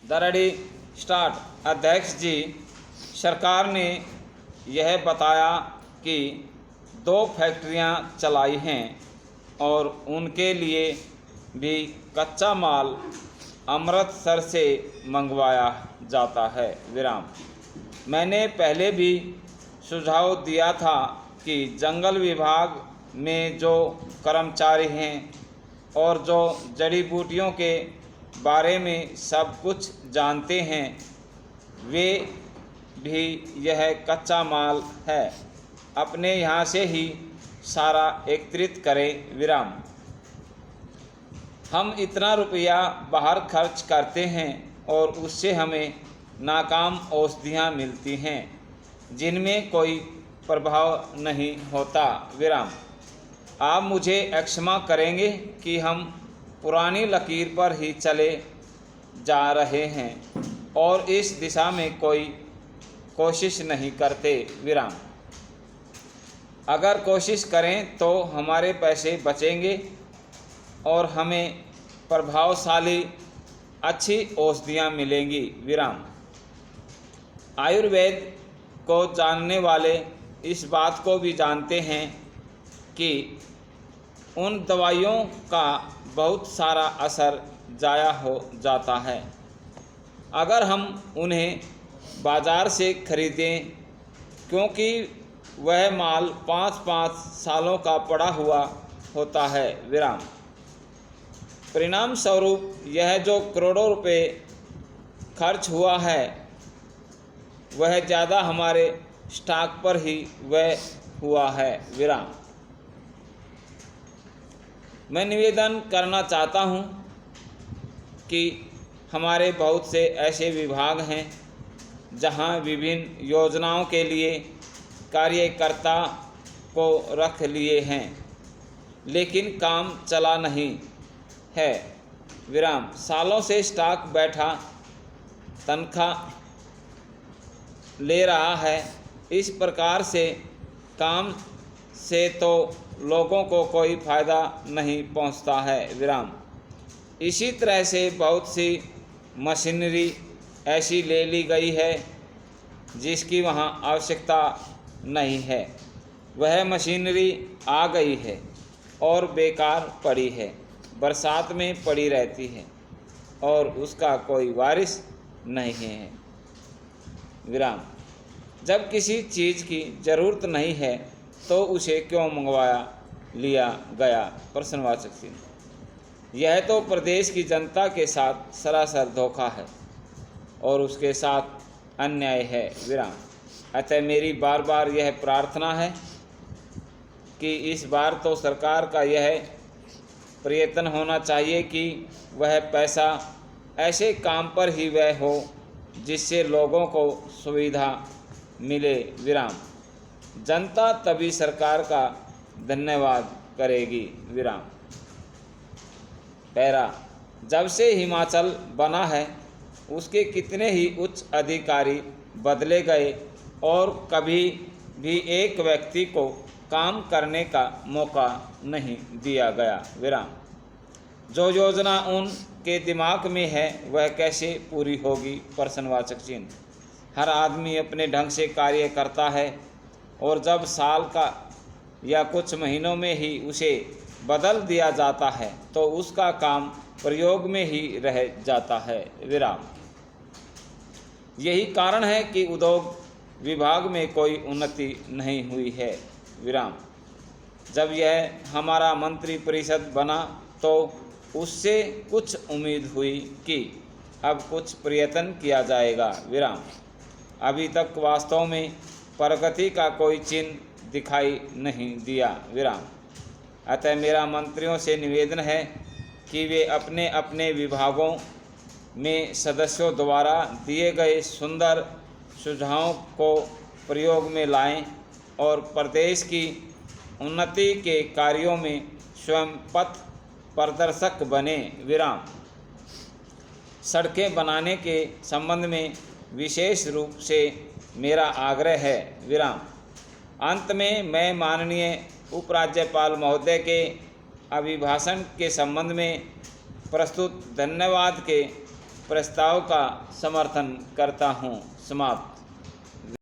दरड़ी start अध्यक्ष जी, सरकार ने यह बताया कि 2 फैक्ट्रियां चलाई हैं और उनके लिए भी कच्चा माल अमृतसर से मंगवाया जाता है। विराम। मैंने पहले भी सुझाव दिया था कि जंगल विभाग में जो कर्मचारी हैं और जो जड़ी बूटियों के बारे में सब कुछ जानते हैं, वे भी यह कच्चा माल है अपने यहाँ से ही सारा एकत्रित करें। विराम। हम इतना रुपया बाहर खर्च करते हैं और उससे हमें नाकाम औषधियाँ मिलती हैं जिनमें कोई प्रभाव नहीं होता। विराम। आप मुझे क्षमा करेंगे कि हम पुरानी लकीर पर ही चले जा रहे हैं और इस दिशा में कोई कोशिश नहीं करते। विराम। अगर कोशिश करें तो हमारे पैसे बचेंगे और हमें प्रभावशाली अच्छी औषधियाँ मिलेंगी। विराम। आयुर्वेद को जानने वाले इस बात को भी जानते हैं कि उन दवाइयों का बहुत सारा असर जाया हो जाता है अगर हम उन्हें बाज़ार से खरीदें, क्योंकि वह माल 5-5 सालों का पड़ा हुआ होता है। विराम। परिणाम स्वरूप यह जो करोड़ों रुपए खर्च हुआ है वह ज़्यादा हमारे स्टॉक पर ही व्यय हुआ है। विराम। मैं निवेदन करना चाहता हूं कि हमारे बहुत से ऐसे विभाग हैं जहां विभिन्न योजनाओं के लिए कार्यकर्ता को रख लिए हैं लेकिन काम चला नहीं है। विराम। सालों से स्टॉक बैठा तनख्वाह ले रहा है। इस प्रकार से काम से तो लोगों को कोई फ़ायदा नहीं पहुंचता है। विराम। इसी तरह से बहुत सी मशीनरी ऐसी ले ली गई है जिसकी वहां आवश्यकता नहीं है। वह मशीनरी आ गई है और बेकार पड़ी है, बरसात में पड़ी रहती है और उसका कोई वारिस नहीं है। विराम। जब किसी चीज़ की ज़रूरत नहीं है तो उसे क्यों मंगवाया लिया गया? प्रश्नवाचक चिन्ह। यह तो प्रदेश की जनता के साथ सरासर धोखा है और उसके साथ अन्याय है। विराम। अतः मेरी बार बार यह प्रार्थना है कि इस बार तो सरकार का यह प्रयत्न होना चाहिए कि वह पैसा ऐसे काम पर ही व्यय हो जिससे लोगों को सुविधा मिले। विराम। जनता तभी सरकार का धन्यवाद करेगी। विराम। पैरा। जब से हिमाचल बना है उसके कितने ही उच्च अधिकारी बदले गए और कभी भी एक व्यक्ति को काम करने का मौका नहीं दिया गया। विराम। जो योजना उनके दिमाग में है वह कैसे पूरी होगी? प्रश्नवाचक चिन्ह। हर आदमी अपने ढंग से कार्य करता है और जब साल का या कुछ महीनों में ही उसे बदल दिया जाता है तो उसका काम प्रयोग में ही रह जाता है। विराम। यही कारण है कि उद्योग विभाग में कोई उन्नति नहीं हुई है। विराम। जब यह हमारा मंत्री परिषद बना तो उससे कुछ उम्मीद हुई कि अब कुछ प्रयत्न किया जाएगा। विराम। अभी तक वास्तव में प्रगति का कोई चिन्ह दिखाई नहीं दिया। विराम। अतः मेरा मंत्रियों से निवेदन है कि वे अपने अपने विभागों में सदस्यों द्वारा दिए गए सुंदर सुझावों को प्रयोग में लाएं और प्रदेश की उन्नति के कार्यों में स्वयं पथ प्रदर्शक बने। विराम। सड़कें बनाने के संबंध में विशेष रूप से मेरा आग्रह है। विराम। अंत में मैं माननीय उपराज्यपाल महोदय के अभिभाषण के संबंध में प्रस्तुत धन्यवाद के प्रस्ताव का समर्थन करता हूँ। समाप्त।